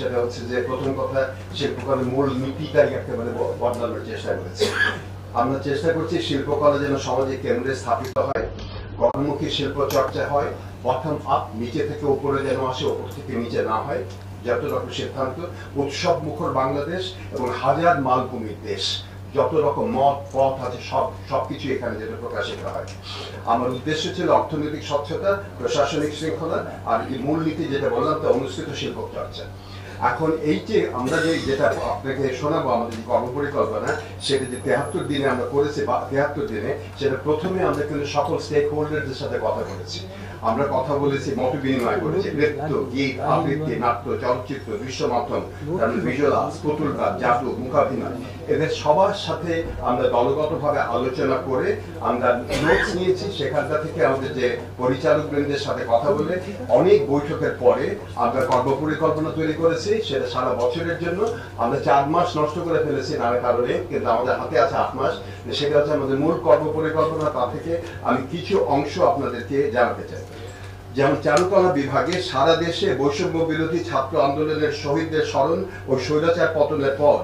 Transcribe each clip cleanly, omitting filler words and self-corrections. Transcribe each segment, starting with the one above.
সেটা হচ্ছে যে প্রথম কথা শিল্পকলার মূল নীতিটাই একেবারে বদলানোর চেষ্টা করেছে। আমরা চেষ্টা করছি শিল্পকলা যেন সমাজের কেন্দ্রে স্থাপিত হয়, গঠনমুখী শিল্প চর্চা হয়, বটম আপ নিচে থেকে উপরে যেন আসে, উপর থেকে নিচে না হয়। যত রকম সিদ্ধান্ত, উৎসব মুখর বাংলাদেশ এবং হাজার মালভূমির দেশ, যত রকম মত পথ আছে সবকিছু এখানে যেটা প্রকাশিত হয়। আমার উদ্দেশ্য ছিল অর্থনৈতিক স্বচ্ছতা, প্রশাসনিক শৃঙ্খলা, আর মূলনীতি যেটা বললাম তা অনুষ্ঠিত শিল্প চর্চা। এখন এই যে আমরা যেটা আপনাকে শোনাবো আমাদের যে কর্মপরিকল্পনা, সেটা যে 73 দিনে আমরা করেছি, 73 দিনে সেটা প্রথমে আমরা কিন্তু সকল স্টেক হোল্ডারদের সাথে কথা বলেছি। আমরা কথা বলেছি, মত বিনিময় করেছি, নৃত্য, গীত, আবৃত্তি, নাট্য, চলচ্চিত্র, দৃশ্য মাধ্যম, ভিজুয়াল আর্টস, পুতুল কাজ, জাদু, মুখাভিনয়, এদের সবার সাথে আমরা দলগতভাবে আলোচনা করে আমরা নোটস নিয়েছি। সেখানটা থেকে আমাদের যে পরিচালক বৃন্দের সাথে কথা বলে অনেক বৈঠকের পরে আমরা কর্মপরিকল্পনা তৈরি করেছি। সেটা সারা বছরের জন্য আমরা 4 মাস নষ্ট করে ফেলেছি নানা কারণে, কিন্তু আমাদের হাতে আছে 8 মাস। সেটা হচ্ছে আমাদের মূল কর্মপরিকল্পনা। তা থেকে আমি কিছু অংশ আপনাদেরকে জানাতে চাই। যেমন চারুকলা বিভাগে সারা দেশে বৈষম্য বিরোধী ছাত্র আন্দোলনের শহীদদের স্মরণ ও স্বৈরাচার পতনের পর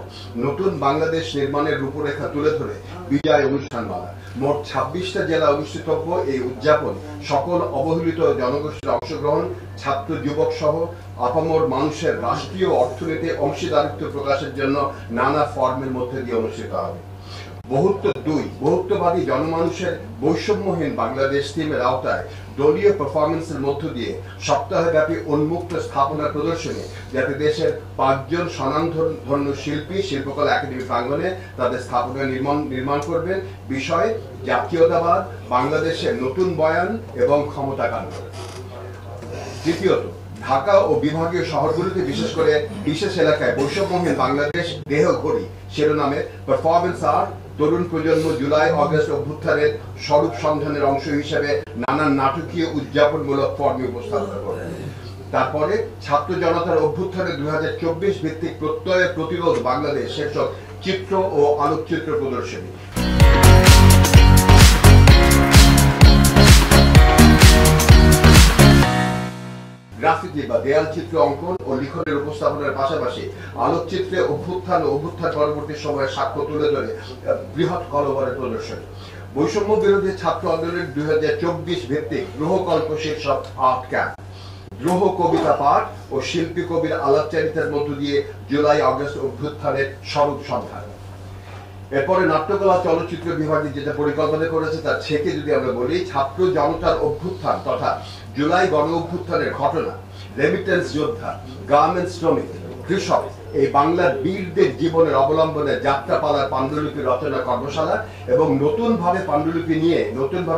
নতুন বাংলাদেশ নির্মাণের রূপরেখা তুলে ধরে বিজয় অনুষ্ঠানমালা। মোট 26টা জেলা অনুষ্ঠিতব্য এই উদযাপন সকল অবহেলিত জনগোষ্ঠীর অংশগ্রহণ, ছাত্র যুবক সহ আপামর মানুষের রাষ্ট্রীয় অর্থনীতি অংশীদারিত্ব প্রকাশের জন্য নানা ফর্মের মধ্যে দিয়ে অনুষ্ঠিত হবে। বহুত্ব 2, বহুত্ববাদী জনমানুষের বৈষম্যহীন বাংলাদেশ থিমের আওতায় দলীয় পারফরমেন্সের মধ্য দিয়ে সপ্তাহব্যাপী উন্মুক্ত স্থাপনা প্রদর্শনী, যাতে দেশের 5 জন স্বনামধন্য শিল্পী শিল্পকলা একাডেমি প্রাঙ্গণে তাদের স্থাপনা নির্মাণ করবেন। বিষয় জাতীয়তাবাদ, বাংলাদেশের নতুন বয়ান এবং ক্ষমতাকাঙ্ক্ষা। দ্বিতীয়ত, ঢাকা ও বিভাগীয় শহরগুলোতে বিশেষ করে বিশেষ এলাকায় বৈষম্যহীন বাংলাদেশ দেহঘড়ি শিরোনামে পারফরমেন্স আর্ট তরুণ প্রজন্ম জুলাই অগস্ট অভ্যুত্থানের স্বরূপ সন্ধানের অংশ হিসেবে নানান নাটকীয় উদযাপনমূলক ফর্মে উপস্থাপন করবে। তারপরে ছাত্র জনতার অভ্যুত্থানের 2024 ভিত্তিক প্রত্যয় প্রতিরোধ বাংলাদেশ শীর্ষক চিত্র ও আলোকচিত্র প্রদর্শনী। গ্রাফিতি বা দেয়াল চিত্র অঙ্কন ও লিখনের উপস্থাপনের পাশাপাশি আলোকচিত্রে অভ্যুত্থান ও অভ্যুত্থান পরবর্তী সময়ের সাক্ষ্য তুলে ধরে বৃহৎ কলবরের প্রদর্শনী। বৈষম্য বিরোধী ছাত্র আন্দোলনের 2024 ভিত্তিক গ্রহকল্প শীর্ষক আর্ট ক্যাম্প, গ্রহ কবিতা পাঠ ও শিল্পী কবির আলাপচারিতার মধ্য দিয়ে জুলাই অগস্ট অভ্যুত্থানের স্বরূপ সন্ধান। এরপরে নাট্যকলা চলচ্চিত্র বিভাগে যেটা পরিকল্পনা করেছে তার ছেকে যদি আমরা বলি, ছাত্র জনতার অভ্যুত্থান তথা জুলাই গণ অভ্যুত্থানের ঘটনা, রেমিটেন্স যোদ্ধা, গার্মেন্টস শ্রমিক, কৃষক, এই বাংলার বীরদের জীবনের অবলম্বনে যাত্রাপালার পাণ্ডুলিপি রচনা কর্মশালা এবং নতুনভাবে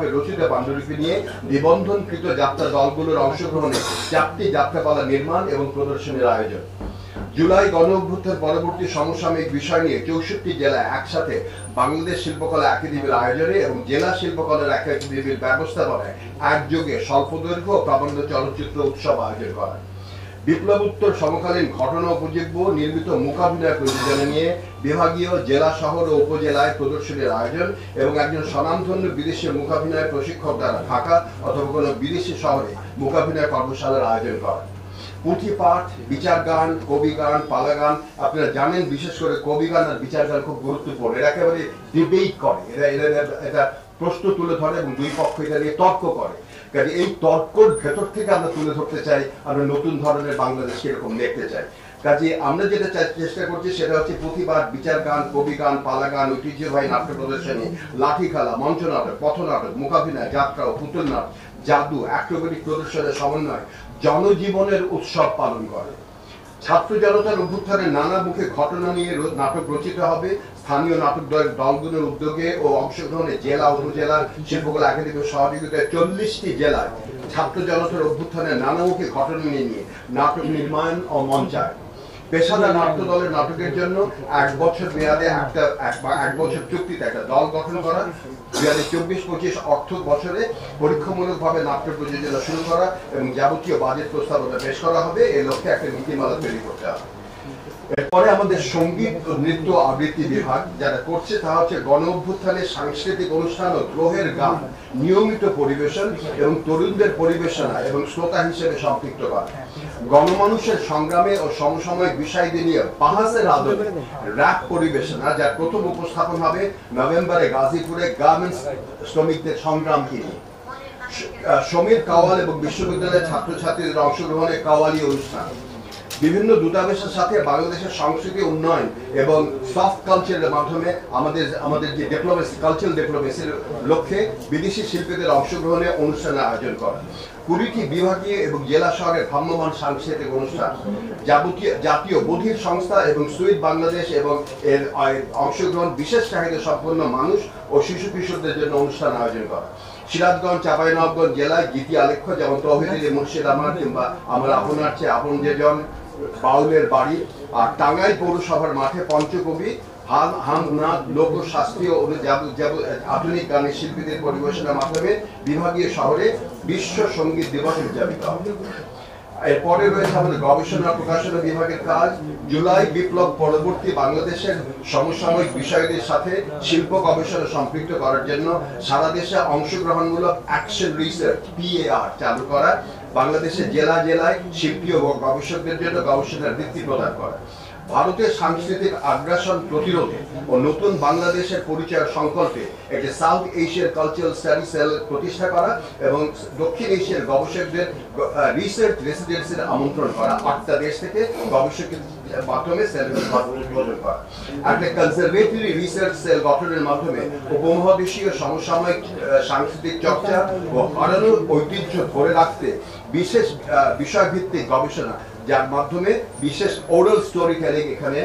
রচিত পাণ্ডুলিপি নিয়ে নিবন্ধনকৃত যাত্রা দলগুলোর অংশগ্রহণে 4টি যাত্রাপালা নির্মাণ এবং প্রদর্শনীর আয়োজন। জুলাই গণ অভ্যুত্থান পরবর্তী সমসাময়িক বিষয় নিয়ে 64 জেলায় একসাথে বাংলাদেশ শিল্পকলা একাডেমির আয়োজনে এবং জেলা শিল্পকলা একাডেমির ব্যবস্থাপনায় একযোগে স্বল্পদৈর্ঘ্য ও প্রাবন্ধ চলচ্চিত্র উৎসব আয়োজন করা। বিপ্লবোত্তর সমকালীন ঘটনা উপজীব্য নির্মিত মুখাভিনয় প্রযোজনা নিয়ে বিভাগীয় জেলা শহর ও উপজেলায় প্রদর্শনীর আয়োজন এবং একজন স্বনামধন্য বিদেশি মুখাভিনয় প্রশিক্ষক দ্বারা ঢাকা অথবা কোনো বিদেশি শহরে মুখাভিনয় কর্মশালার আয়োজন করা। পুঁথি পাঠ, বিচার গান, কবি গান, পালা গান। আপনারা জানেন বিশেষ করে কবি গান আর বিচার গান খুব গুরুত্বপূর্ণ। এরা একেবারে ডিবেট করে, এটা প্রশ্ন তুলে ধরে এবং দুই পক্ষ এটা নিয়ে তর্ক করে। কাজে এই তর্কর ভেতর থেকে আমরা তুলে ধরতে চাই আমরা নতুন ধরনের বাংলাদেশ কিরকম দেখতে চাই। কাজে আমরা যেটা চেষ্টা করছি সেটা হচ্ছে পুঁথিপাঠ, বিচার গান, কবি গান, পালা গান, ঐতিহ্যবাহী নাট্য প্রদর্শনী, লাঠি খেলা, মঞ্চ নাটক, পথনাটক, মুখাভিনয়, যাত্রা ও পুতুল নাটক, জাদু, অ্যাক্রোবেটিক প্রদর্শনের সমন্বয় জনজীবনের উৎসব পালন করে। ছাত্র জনতার অভ্যুত্থানের নানা মুখে ঘটনা নিয়ে নাটক রচিত হবে। স্থানীয় নাটক দলগুলোর উদ্যোগে ও অংশগ্রহণে জেলা উপজেলা শিল্পকলা একাডেমির সহযোগিতায় 40টি জেলায় ছাত্র জনতার অভ্যুত্থানের নানামুখী ঘটনা নিয়ে নাটক নির্মাণ ও মঞ্চায়ন। পেশাদার নাট্য দলের নাটকের জন্য 1 বছর মেয়াদে এক বছর চুক্তিতে একটা দল গঠন করা। 2024-25 অর্থ বছরে পরীক্ষামূলকভাবে নাট্য প্রযোজনা শুরু করা এবং যাবতীয় বাজেট প্রস্তাবনা পেশ করা হবে। এই লক্ষ্যে একটা নীতিমালা তৈরি করতে হবে। এরপরে আমাদের সঙ্গীত ও নৃত্য আবৃত্তি বিভাগ যারা করছে তা হচ্ছে গণ অভ্যুত্থানের সাংস্কৃতিক অনুষ্ঠান ও দ্রোহের গান নিয়মিত পরিবেশন এবং তরুণদের পরিবেশনা এবং শ্রোতা হিসেবে সম্পৃক্ত করা, গণমানুষের সংগ্রামে ও সমসাময়িক বিষয়দের নিয়ে বাহাসের আদলে র‍্যাপ পরিবেশনা, যার প্রথম উপস্থাপন হবে নভেম্বরে গাজীপুরে গার্মেন্টস শ্রমিকদের সংগ্রামকে নিয়ে। সমীর কাওয়াল এবং বিশ্ববিদ্যালয়ের ছাত্রছাত্রীদের অংশগ্রহণে কাওয়ালি অনুষ্ঠান, বিভিন্ন দূতাবাসের সাথে বাংলাদেশের সংস্কৃতি উন্নয়ন এবং সফট কালচারের মাধ্যমে আমাদের যে ডিপ্লোমেসি, কালচারাল ডিপ্লোমেসির লক্ষ্যে বিদেশি শিল্পীদের অংশগ্রহণে অনুষ্ঠানের আয়োজন করা, 20টি বিভাগীয় এবং জেলা শহরে ভ্রাম্যমাণ সাংস্কৃতিক অনুষ্ঠান, জাতীয় বধির সংস্থা এবং সুইট বাংলাদেশ এবং এর অংশগ্রহণ বিশেষ চাহিদা সম্পন্ন মানুষ ও শিশু কিশোরদের জন্য অনুষ্ঠান আয়োজন করা, সিরাজগঞ্জ চাঁপাইনবাবগঞ্জ জেলায় গীতি আলেখ্য যেমন তৌহিদুল মুর্শিদ আমার কিংবা আমার আপনার চেয়ে আপন যেজন বাউলের বাড়ি, আর টাঙ্গাইল পৌরসভার মাঠে পঞ্চকবি হামনাদ লোক শাস্ত্রীয় আধুনিক গানের শিল্পীদের পরিবেশনার মাধ্যমে বিভাগীয় শহরে বিশ্ব সঙ্গীত দিবস উদযাপিত হবে। এরপরে রয়েছে আমাদের গবেষণা প্রকাশনা বিভাগের কাজ, জুলাই বিপ্লব পরবর্তী বাংলাদেশের সমসাময়িক বিষয়দের সাথে শিল্প গবেষণা সম্পৃক্ত করার জন্য সারা দেশে অংশগ্রহণমূলক অ্যাকশন রিসার্চ PAR চালু করা, বাংলাদেশের জেলায় শিল্পী ও গবেষকদের জন্য গবেষণার বৃত্তি প্রদান করা, ভারতের সাংস্কৃতিক আগ্রাসন প্রতিরোধে ও নতুন বাংলাদেশের পরিচয়ের সংকল্পে একটি সাউথ এশিয়ার কালচারাল স্টাডি সেল প্রতিষ্ঠা করা এবং দক্ষিণ এশিয়ার গবেষকদের রিসার্চ রেসিডেন্সির আমন্ত্রণ করা, 8টা দেশ থেকে গবেষকের মাধ্যমে সেল গঠন করা, একটা কনজারভেটরি রিসার্চ সেল গঠনের মাধ্যমে উপমহাদেশীয় সমসাময়িক সাংস্কৃতিক চর্চা ও হারানো ঐতিহ্য ধরে রাখতে বিশেষ বিষয়ভিত্তিক গবেষণা, যার মাধ্যমে বিশেষ ওরাল স্টোরি টেলিং এখানে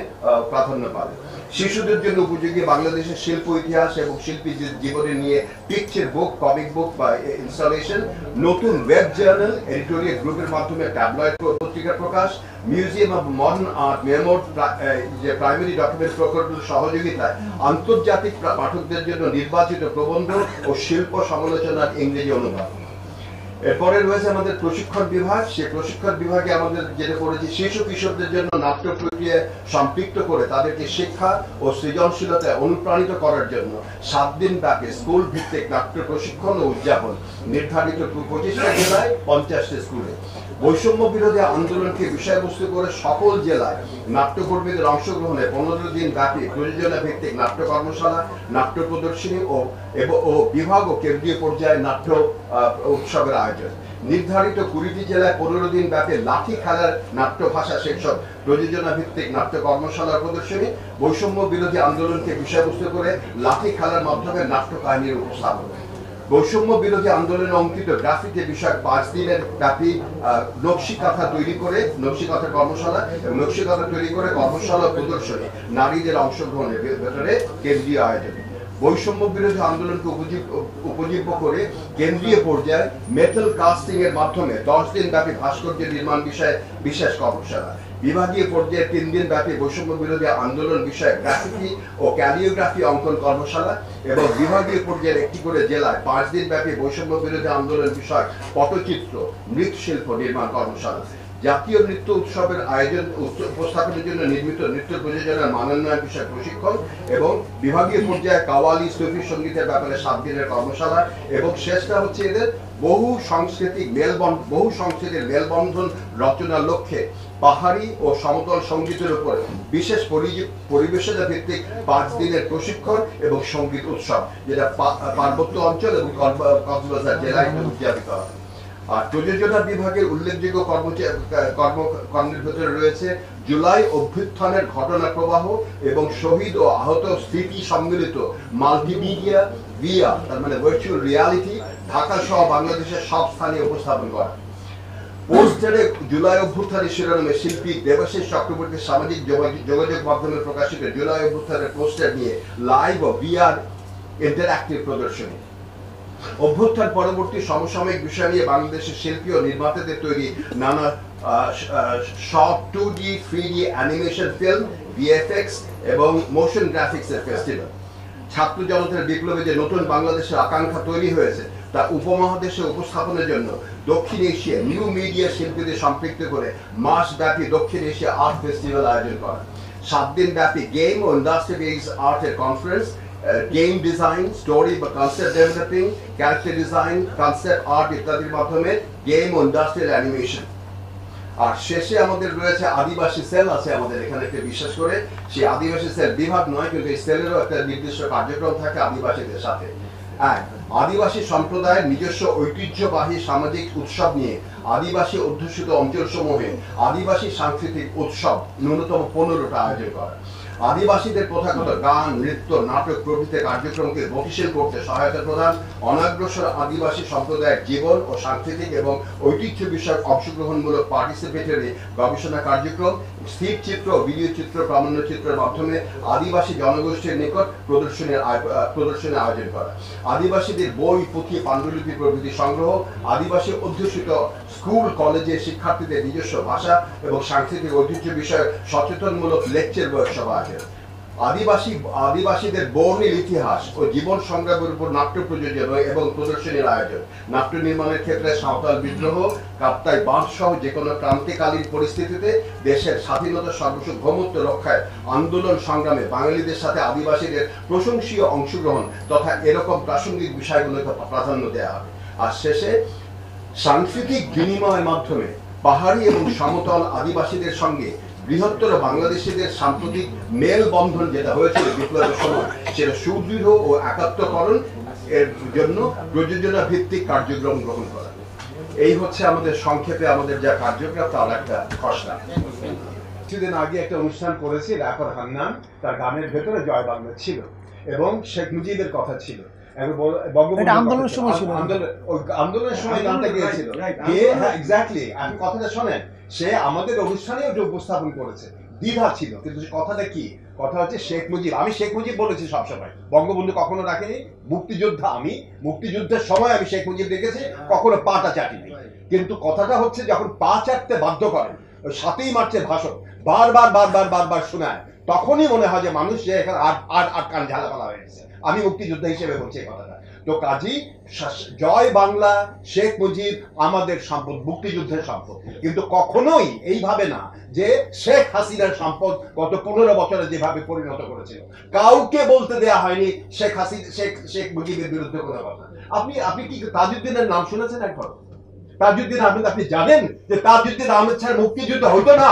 প্রাধান্য পাবে, শিশুদের জন্য উপযোগী বাংলাদেশের শিল্প ইতিহাস এবং শিল্পী জীবনে নিয়ে পিকচার বুক, কমিক বুক বা ইনস্টলেশন, নতুন ওয়েব জার্নাল, এডিটোরিয়াল গ্রুপের মাধ্যমে ট্যাবলয়েড পত্রিকা প্রকাশ, মিউজিয়াম অফ মডার্ন আর্ট মেমোর যে প্রাইমারি ডকুমেন্ট প্রকল্পের সহযোগিতায় আন্তর্জাতিক পাঠকদের জন্য নির্বাচিত প্রবন্ধ ও শিল্প সমালোচনার ইংরেজি অনুবাদ। এরপরে রয়েছে আমাদের প্রশিক্ষণ বিভাগ, সেই প্রশিক্ষণ বিভাগে আমাদের যেটা করেছি শিশু কিশোরদের জন্য নাট্য প্রক্রিয়ায় সম্পৃক্ত করে তাদেরকে শিক্ষা ও সৃজনশীলতায় অনুপ্রাণিত করার জন্য 7 দিন ব্যাপী স্কুল ভিত্তিক নাট্য প্রশিক্ষণ ও উদযাপন নির্ধারিত 25টা জেলায় 50টি স্কুলে। বৈষম্য বিরোধী আন্দোলনকে বিষয়বস্তু করে সকল জেলায় নাট্যকর্মীদের অংশগ্রহণে 15 দিন ব্যাপী প্রযোজনা ভিত্তিক নাট্য কর্মশালা, নাট্য প্রদর্শনী ও বিভাগ ও কেন্দ্রীয় পর্যায়ে নাট্য উৎসবের আয়োজন। নির্ধারিত 20টি জেলায় 15 দিন ব্যাপী লাঠি খেলার নাট্য ভাষা শিক্ষক প্রযোজনা ভিত্তিক নাট্য কর্মশালার প্রদর্শনী, বৈষম্য বিরোধী আন্দোলনকে বিষয়বস্তু করে লাঠি খেলার মাধ্যমে নাট্য কাহিনীর উপস্থাপন। বৈষম্য বিরোধী আন্দোলনে অঙ্কিত গ্রাফিতি বিষয়ক 5 দিনের ব্যাপী নকশিকাঁথা কর্মশালা এবং নকশিকাঁথা তৈরি করে কর্মশালা প্রদর্শনী, নারীদের অংশগ্রহণের ভেতরে কেন্দ্রীয় আয়োজন। বৈষম্য বিরোধী আন্দোলনকে উপজীব্য করে কেন্দ্রীয় পর্যায়ে মেটাল কাস্টিং এর মাধ্যমে 10 দিন ব্যাপী ভাস্কর্য নির্মাণ বিষয়ে বিশেষ কর্মশালা। বিভাগীয় পর্যায়ে 3 দিন ব্যাপী বৈষম্য বিরোধী আন্দোলন বিষয়ে গ্রাফিতি ও ক্যালিওগ্রাফি অঙ্কন কর্মশালা এবং বিভাগীয় পর্যায়ে একটি করে জেলায় 5 দিন ব্যাপী বৈষম্য বিরোধী আন্দোলন বিষয়ক পটচিত্র মৃৎশিল্প নির্মাণ কর্মশালা। জাতীয় নৃত্য উৎসবের আয়োজন উপস্থাপনের জন্য নির্মিত নৃত্য প্রযোজনার মানোন্নয়ন বিষয়ে প্রশিক্ষণ এবং বিভাগীয় পর্যায়ে কাওয়ালি সুফি সঙ্গীতের ব্যাপারে 7 দিনের কর্মশালা এবং শেষটা হচ্ছে এদের বহু সংস্কৃতির মেলবন্ধন রচনার লক্ষ্যে পাহাড়ি ও সমতল সঙ্গীতের উপর বিশেষ পরিবেশনা ভিত্তিক 5 দিনের প্রশিক্ষণ এবং সঙ্গীত উৎসব, যেটা পার্বত্য অঞ্চল এবং কক্সবাজার জেলায় উদযাপিত হয়। আর প্রযোজনা বিভাগের উল্লেখযোগ্য কর্মের ভেতরে রয়েছে জুলাই অভ্যুত্থানের ঘটনা প্রবাহ এবং শহীদ ও আহত স্মৃতি সম্মিলিত মাল্টিমিডিয়া VR, তার মানে ভার্চুয়াল রিয়ালিটি, ঢাকা সহ বাংলাদেশের সব স্থানে উপস্থাপন করা। পোস্টারে জুলাই অভ্যুত্থানের শিরোনামে শিল্পী দেবাশিস চক্রবর্তীর সামাজিক যোগাযোগ মাধ্যমে প্রকাশিত জুলাই অভ্যুত্থানের পোস্টার নিয়ে লাইভ ও VR ইন্টারঅ্যাক্টিভ প্রদর্শনী। অভ্যুত্থান পরবর্তী সমসাময়িক বিষয় নিয়ে বাংলাদেশের শিল্পী ও নির্মাতাদের তৈরি নানা short 2D 3D animation film, VFX এবং মোশন গ্রাফিক্স এর ফেস্টিভ্যাল। ছাত্র জনতার বিপ্লবে যে নতুন বাংলাদেশের আকাঙ্ক্ষা তৈরি হয়েছে তা উপমহাদেশে উপস্থাপনের জন্য দক্ষিণ এশিয়া নিউ মিডিয়া শিল্পীদের সম্পৃক্ত করে মাসব্যাপী দক্ষিণ এশিয়া আর্ট ফেস্টিভ্যাল আয়োজন করা, 7 দিন ব্যাপী গেম ও ইন্ডাস্ট্রি বেসড আর্টের কনফারেন্স, গেম ডিজাইন, স্টোরি বা concept developing, character design, concept art ইত্যাদির মাধ্যমে গেম ও ইন্ডাস্ট্রিয়াল অ্যানিমেশন। আর শেষে আমাদের রয়েছে আদিবাসী সেল আছে আমাদের এখানে একটা, বিশেষ করে সেই আদিবাসী সেল বিভাগ নয়, কিন্তু এই সেলেরও একটা নির্দিষ্ট কার্যক্রম থাকে আদিবাসীদের সাথে। আদিবাসী সম্প্রদায়ের নিজস্ব ঐতিহ্যবাহী সামাজিক উৎসব নিয়ে আদিবাসী অধ্যুষিত অঞ্চলসমূহে আদিবাসী সাংস্কৃতিক উৎসব ন্যূনতম 15টা আয়োজন করা, আদিবাসীদের প্রথাগত গান, নৃত্য, নাটক প্রভৃতি কার্যক্রমকে গতিশীল করতে সহায়তা প্রদান, অনগ্রসর আদিবাসী সম্প্রদায়ের জীবন ও সাংস্কৃতিক এবং ঐতিহ্য বিষয়ক অংশগ্রহণমূলক পার্টিসিপেটরি গবেষণা কার্যক্রম, স্থির চিত্র, ভিডিও চিত্র, প্রামাণ্যচিত্রের মাধ্যমে আদিবাসী জনগোষ্ঠীর নিকট প্রদর্শনী আয়োজন করা, আদিবাসীদের বই, পুঁথি, পাণ্ডুলিপি প্রভৃতি সংগ্রহ, আদিবাসী অধ্যুষিত স্কুল কলেজে শিক্ষার্থীদের নিজস্ব ভাষা এবং সাংস্কৃতিক ঐতিহ্য বিষয়ে সচেতনমূলক লেকচার ওয়ার্কশপ আয়োজন, আদিবাসীদের বর্ণিল ইতিহাস ও জীবন সংগ্রামের উপর নাট্য প্রযোজনা এবং প্রদর্শনীর আয়োজন, নাট্য নির্মাণের ক্ষেত্রে সাঁওতাল বিদ্রোহ, কাপ্তাই বাঁধ সহ যে কোনো ক্রান্তিকালীন পরিস্থিতিতে দেশের স্বাধীনতা সার্বভৌমত্ব রক্ষায় আন্দোলন সংগ্রামে বাঙালিদের সাথে আদিবাসীদের প্রশংসনীয় অংশগ্রহণ তথা এরকম প্রাসঙ্গিক বিষয়গুলোকে প্রাধান্য দেওয়া হবে। আর শেষে সাংস্কৃতিক বিনিময়ের মাধ্যমে পাহাড়ি এবং সমতল আদিবাসীদের সঙ্গে বৃহত্তর বাংলাদেশিদের সাম্প্রতিক মেলবন্ধন যেটা হয়েছিল বিপ্লবের সময়, সেটা সুদৃঢ় ও একাত্মকরণ এর জন্য প্রযোজনা ভিত্তিক কার্যক্রম গ্রহণ করা। এই হচ্ছে আমাদের সংক্ষেপে আমাদের যা কার্যক্রম তার একটা খসড়া। কিছুদিন আগে একটা অনুষ্ঠান করেছি, র্যাপার হান্নান, তার গানের ভেতরে জয় বাংলা ছিল এবং শেখ মুজিবের কথা ছিল, আন্দোলনের সময় গানটা গিয়েছিল। এক্স্যাক্টলি, আপনি কথাটা শোনেন, সে আমাদের অনুষ্ঠানে ওটা উপস্থাপন করেছে, দ্বিধা ছিল, কিন্তু কথাটা কি, কথা হচ্ছে শেখ মুজিব। আমি শেখ মুজিব বলেছি সবসময়, বঙ্গবন্ধু কখনো রাখেনি। মুক্তিযোদ্ধা, আমি মুক্তিযুদ্ধের সময় আমি শেখ মুজিব দেখেছি, কখনো পাটা চাটিনি। কিন্তু কথাটা হচ্ছে যখন পা চাটতে বাধ্য করেন, ওই 7ই মার্চের ভাষণ বারবার শোনায়, তখনই মনে হয় যে মানুষ যে এখানে আর কান ঝালাপালা হয়ে গেছে। আমি মুক্তিযোদ্ধা হিসেবে বলছি এই কথাটা। তো কাজী জয় বাংলা, শেখ মুজিব আমাদের সম্পদ, মুক্তিযুদ্ধের সম্পদ, কিন্তু কখনোই এইভাবে না যে শেখ হাসিনার সম্পদ গত 15 বছরে যেভাবে পরিণত করেছিল। কাউকে বলতে দেয়া হয়নি শেখ মুজিবের বিরুদ্ধে কোনো কথা। আপনি কি তাজউদ্দিনের নাম শুনেছেন একবার? তাজউদ্দিন আহমেদ, আপনি জানেন যে তাজউদ্দিন আহমেদ ছাড়া মুক্তিযুদ্ধ হতো না?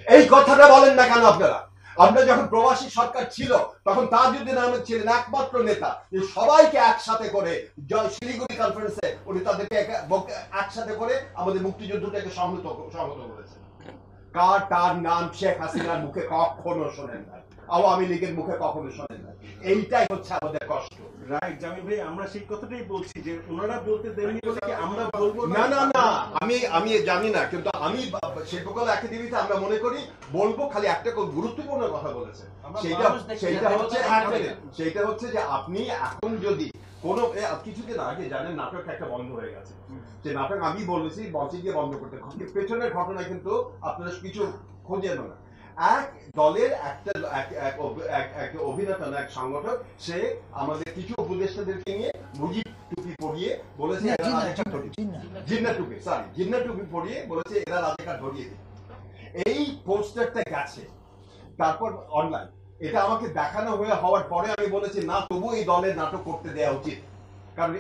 এই কথাটা বলেন না কেন আপনারা? আমরা যখন প্রবাসী সরকার ছিল তখন তাজউদ্দিন আহমেদ ছিলেন একমাত্র নেতা যে সবাইকে একসাথে করে শিলিগুড়ি কনফারেন্সে উনি তাদেরকে একসাথে করে আমাদের মুক্তিযুদ্ধটাকে সংহত করেছেন। তার নাম শেখ হাসিনার মুখে কখনো শোনেন না, আওয়ামী লীগের মুখে কখনো শোনেন না। এইটাই হচ্ছে আমাদের কষ্ট। রাইট জামিল ভাই, আমরা সেই কথাটাই বলছি যে ওনারা বলতে দেননি বলে কি আমরা বলবো না? না, আমি জানি না, কিন্তু আমি শিল্পকলা একাডেমিতে আমরা মনে করি বলবো। খালি একটা গুরুত্বপূর্ণ কথা বলেছে, সেইটা হচ্ছে যে আপনি এখন যদি কোনো কিছুদিন আগে জানেন নাটক একটা বন্ধ হয়ে গেছে, যে নাটক আমি বলেছি মঞ্চে গিয়ে বন্ধ করতে, পেছনের ঘটনা কিন্তু আপনারা কিছু খোঁজেন না। এক দলের একটা অভিনেতা, এক সংগঠক, সে আমাদের কিছু উপদেষ্টাদেরকে নিয়ে মুজিব টুপি পরিয়ে বলেছে জিন্না টুপি পরিয়ে বলেছে এরা রাজাকার ধরিয়ে দিই। এই পোস্টারটা গেছে, তারপর অনলাইন এটা আমাকে দেখানো হওয়ার পরে আমি বলেছি না, তবু এই দলের নাটক করতে দেওয়া উচিত, কারণ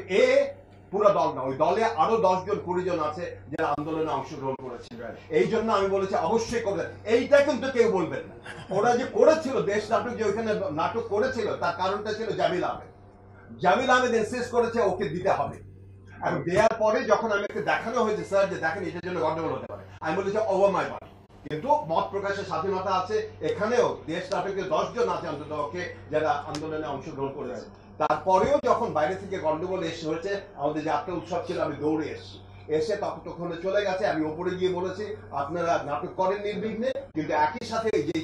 পুরো দল না, ওই দলে আরো 10 জন 20 জন আছে যারা আন্দোলনে অংশগ্রহণ করেছে। এই জন্য আমি বলেছি অবশ্যই করবেন। এইটা কিন্তু কেউ বলবেন না। ওরা যে করেছিল দেশ নাটক, যে ওইখানে নাটক করেছিল, তার কারণটা ছিল জামিল আহমেদ ইনসিস্ট করেছে ওকে দিতে হবে। এবং দেওয়ার পরে যখন আমাকে দেখানো হয়েছে স্যার যে দেখেন এটার জন্য গন্ডগোল হতে পারে, আমি বলেছি ওভার মাই বাড়ি, কিন্তু মত প্রকাশের স্বাধীনতা আছে। এখানেও দেশ নাটকে 10 জন আছে অন্তত যারা আন্দোলনে অংশগ্রহণ করেছে। তারপরেও যখন বাইরে থেকে গন্ডগোল হয়েছে, আমাদের যাত্রা উৎসব ছিল, আমি দৌড়ে এসে তখন চলে গেছে। আমি ওপরে গিয়ে বলেছি আপনারা নাটক করেন নির্বিঘ্নে, কিন্তু একই সাথে যে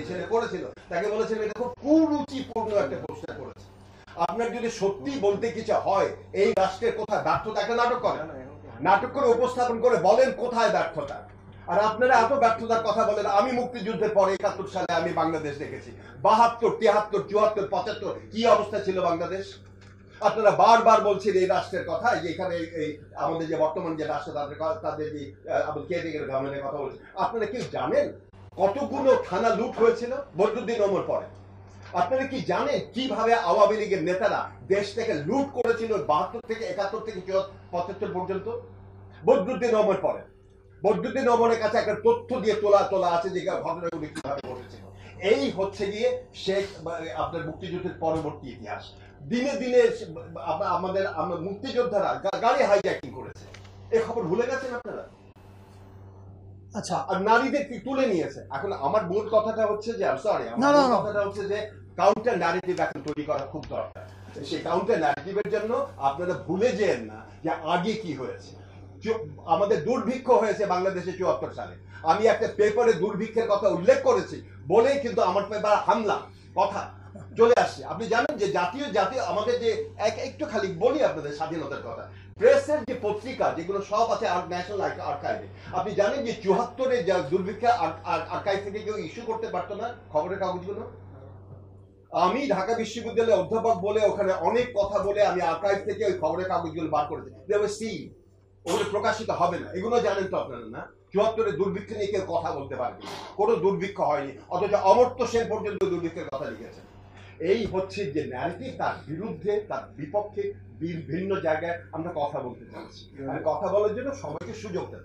ছেলে করেছিল তাকে বলেছিলেন এটা খুব কুরুচিপূর্ণ একটা পোস্টার করেছে। আপনার যদি সত্যি বলতে কিছু হয়, এই রাষ্ট্রের কোথায় ব্যর্থতাকে নাটক করেন, নাটক করে উপস্থাপন করে বলেন কোথায় ব্যর্থতা। আর আপনারা এত ব্যর্থতার কথা বলেন। আমি মুক্তিযুদ্ধের পরে 71 সালে আমি বাংলাদেশ দেখেছি, 72, 73, 74, 75 কি অবস্থা ছিল বাংলাদেশ। আপনারা বারবার বলছেন এই রাষ্ট্রের কথা, যে এখানে এই আমাদের যে বর্তমান যে রাষ্ট্র তাদের যে আমাদের কেয়ারটেকার গভর্নমেন্টের কথা বলছে, আপনারা কি জানেন কতগুলো থানা লুট হয়েছিল বদরুদ্দিন ওমর পরে? আপনারা কি জানেন কিভাবে আওয়ামী লীগের নেতারা দেশ থেকে লুট করেছিল 72 থেকে 71 থেকে 75 পর্যন্ত? বদরুদ্দিন ওমর পরে, বদরুদ্দিন ওমরের কাছে একটা তথ্য দিয়ে তোলা আছে যে ঘটনাগুলি কিভাবে ঘটেছিল। এই হচ্ছে গিয়ে শেখ আপনার মুক্তিযুদ্ধের পরবর্তী ইতিহাস। দিনে দিনে আমাদের মুক্তিযোদ্ধারা গাড়ি হাইজ্যাকিং করেছে, এই খবর ভুলে গেছেন আপনারা? আচ্ছা, আর নারীদের কি তুলে নিয়েছে। এখন আমার মূল কথাটা হচ্ছে যে কথাটা হচ্ছে যে কাউন্টার ন্যারেটিভ এখন তৈরি করা খুব দরকার। সেই কাউন্টার ন্যারেটিভের জন্য আপনারা ভুলে যেন না যে আগে কি হয়েছে। আমাদের দুর্ভিক্ষ হয়েছে বাংলাদেশে 74 সালে। আমি একটা পেপারে দুর্ভিক্ষের কথা উল্লেখ করেছি বলেই কিন্তু আমার পেপার হামলা কথা চলে আসছে। আপনি জানেন যে জাতীয় আমাদের যে একটু খালি বলি আপনাদের স্বাধীনতার কথা, প্রেসের যে পত্রিকা যেগুলো সব আছে ন্যাশনাল আর্কাইভে, আপনি জানেন যে 74-এ দুর্ভিক্ষের আর্কাইভ থেকে কেউ ইস্যু করতে পারতো না খবরের কাগজগুলো। আমি ঢাকা বিশ্ববিদ্যালয়ের অধ্যাপক বলে ওখানে অনেক কথা বলে আমি আর্কাইভ থেকে ওই খবরের কাগজগুলো বার করেছি, ওগুলো প্রকাশিত হবে না। এগুলো জানেন তো আপনারা না? 74-এ দুর্ভিক্ষ নিয়ে কেউ কথা বলতে পারবে না, কোনো দুর্ভিক্ষ হয়নি, অথচ অমর্ত্য সেন পর্যন্ত দুর্ভিক্ষের কথা লিখেছেন। এই হচ্ছে যে ন্যারেটিভ, তার বিরুদ্ধে তার বিপক্ষে ভিন্ন জায়গায় আমরা কথা বলতে চাচ্ছি। আর কথা বলার জন্য সবাইকে সুযোগ দেন।